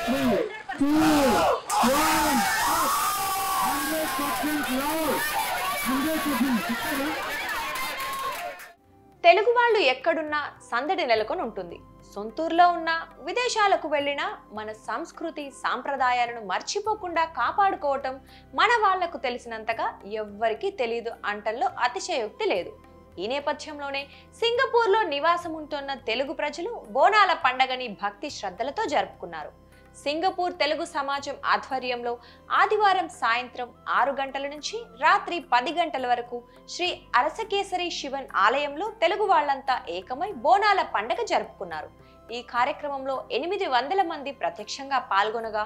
3, 2, 1. 100% loud. 100%. Telugu వాళ్ళు ఎక్కడున్నా సందడి నెలకొని ఉంటుంది. సొంతూరులో ఉన్న విదేశాలకు వెళ్ళినా మన సంస్కృతి సాంప్రదాయాలను మర్చిపోకుండా కాపాడుకోవటం మన వాళ్లకు తెలిసినంతగా ఎవ్వరికీ తెలియదు అంటల్లో అతిశయోక్తి లేదు. ఈ నేపథ్యంలోనే సింగపూర్లో నివాసం ఉంటున్న తెలుగు ప్రజలు బోనాల పండగని భక్తి శ్రద్ధలతో జరుపుకున్నారు. సింగపూర్ తెలుగు సమాజం ఆధ్వర్యంలో ఆదివారం సాయంత్రం 6 గంటల నుంచి రాత్రి 10 గంటల వరకు శ్రీ అరసకేసరి శివన్ ఆలయంలో తెలుగు వాళ్లంతా ఏకమై బోనాల పండగ జరుపుకున్నారు. ఈ కార్యక్రమంలో 800 మంది ప్రత్యక్షంగా పాల్గొనగా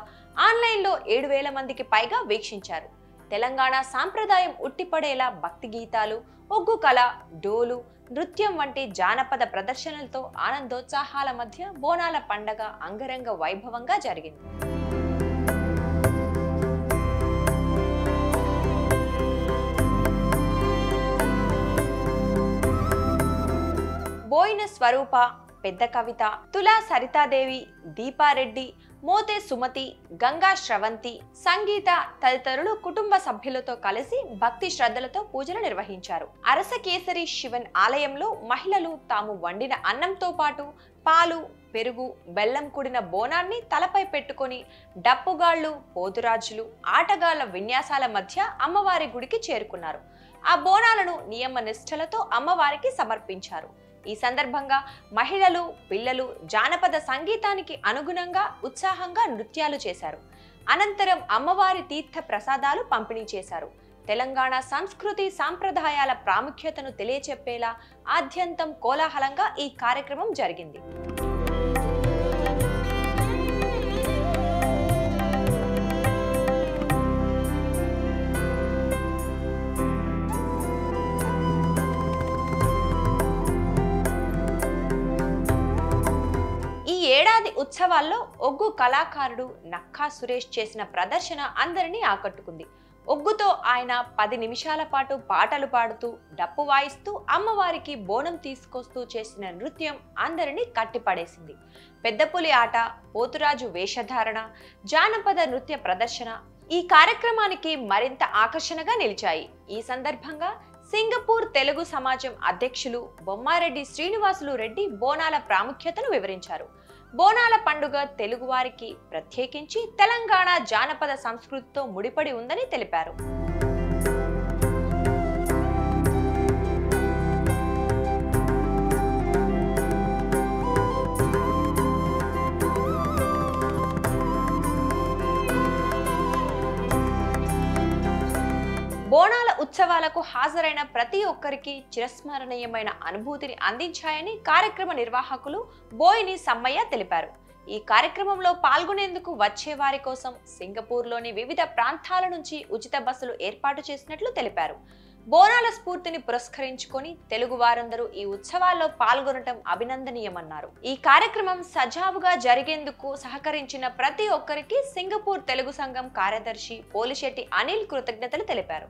ఆన్లైన్లో 7,000 మందికి పైగా వీక్షించారు. తెలంగాణ సాంప్రదాయం ఉట్టిపడేలా భక్తి గీతాలు, ఒగ్గు కళ, డోలు, నృత్యం వంటి జానపద ప్రదర్శనలతో ఆనందోత్సాహాల మధ్య బోనాల పండగ అంగరంగ వైభవంగా జరిగింది. బోయిన స్వరూప, పెద్ద కవిత, తులా సరితాదేవి, దీపారెడ్డి, మోతే సుమతి, గంగా శ్రవంతి, సంగీత తదితరులు కుటుంబ సభ్యులతో కలిసి భక్తి శ్రద్ధలతో పూజలు నిర్వహించారు. అరసకేసరి శివన్ ఆలయంలో మహిళలు తాము వండిన అన్నంతో పాటు పాలు, పెరుగు, బెల్లం కూడిన బోనాన్ని తలపై పెట్టుకొని డప్పుగాళ్లు, పోతురాజులు, ఆటగాళ్ల విన్యాసాల మధ్య అమ్మవారి గుడికి చేరుకున్నారు. ఆ బోనాలను నియమ నిష్ఠలతో అమ్మవారికి సమర్పించారు. ఈ సందర్భంగా మహిళలు, పిల్లలు జానపద సంగీతానికి అనుగుణంగా ఉత్సాహంగా నృత్యాలు చేశారు. అనంతరం అమ్మవారి తీర్థ ప్రసాదాలు పంపిణీ చేశారు. తెలంగాణ సంస్కృతి సాంప్రదాయాల ప్రాముఖ్యతను తెలియచెప్పేలా ఆద్యంతం కోలాహలంగా ఈ కార్యక్రమం జరిగింది. ఈ ఏడాది ఉత్సవాల్లో ఒగ్గు కళాకారుడు నక్కా సురేష్ చేసిన ప్రదర్శన అందరినీ ఆకట్టుకుంది. ఒగ్గుతో ఆయన 10 నిమిషాల పాటు పాటలు పాడుతూ, డప్పు వాయిస్తూ అమ్మవారికి బోనం తీసుకొస్తూ చేసిన నృత్యం అందరినీ కట్టిపడేసింది. పెద్దపులి ఆట, పోతురాజు వేషధారణ, జానపద నృత్య ప్రదర్శన ఈ కార్యక్రమానికి మరింత ఆకర్షణగా నిలిచాయి. ఈ సందర్భంగా సింగపూర్ తెలుగు సమాజం అధ్యక్షులు బొమ్మారెడ్డి శ్రీనివాసులు రెడ్డి బోనాల ప్రాముఖ్యతను వివరించారు. బోనాల పండుగ తెలుగువారికి ప్రత్యేకించి తెలంగాణ జానపద సంస్కృతితో ముడిపడి ఉందని తెలిపారు. బోనాల ఉత్సవాలకు హాజరైన ప్రతి ఒక్కరికి చిరస్మరణీయమైన అనుభూతిని అందించాయని కార్యక్రమ నిర్వాహకులు బోయిని సమ్మయ్య తెలిపారు. ఈ కార్యక్రమంలో పాల్గొనేందుకు వచ్చే వారి కోసం సింగపూర్లోని వివిధ ప్రాంతాల నుంచి ఉచిత బస్సులు ఏర్పాటు చేసినట్లు తెలిపారు. బోనాల స్ఫూర్తిని పురస్కరించుకొని తెలుగు వారందరూ ఈ ఉత్సవాల్లో పాల్గొనటం అభినందనీయమన్నారు. ఈ కార్యక్రమం సజావుగా జరిగేందుకు సహకరించిన ప్రతి ఒక్కరికి సింగపూర్ తెలుగు సంఘం కార్యదర్శి పోలిశెట్టి అనిల్ కృతజ్ఞతలు తెలిపారు.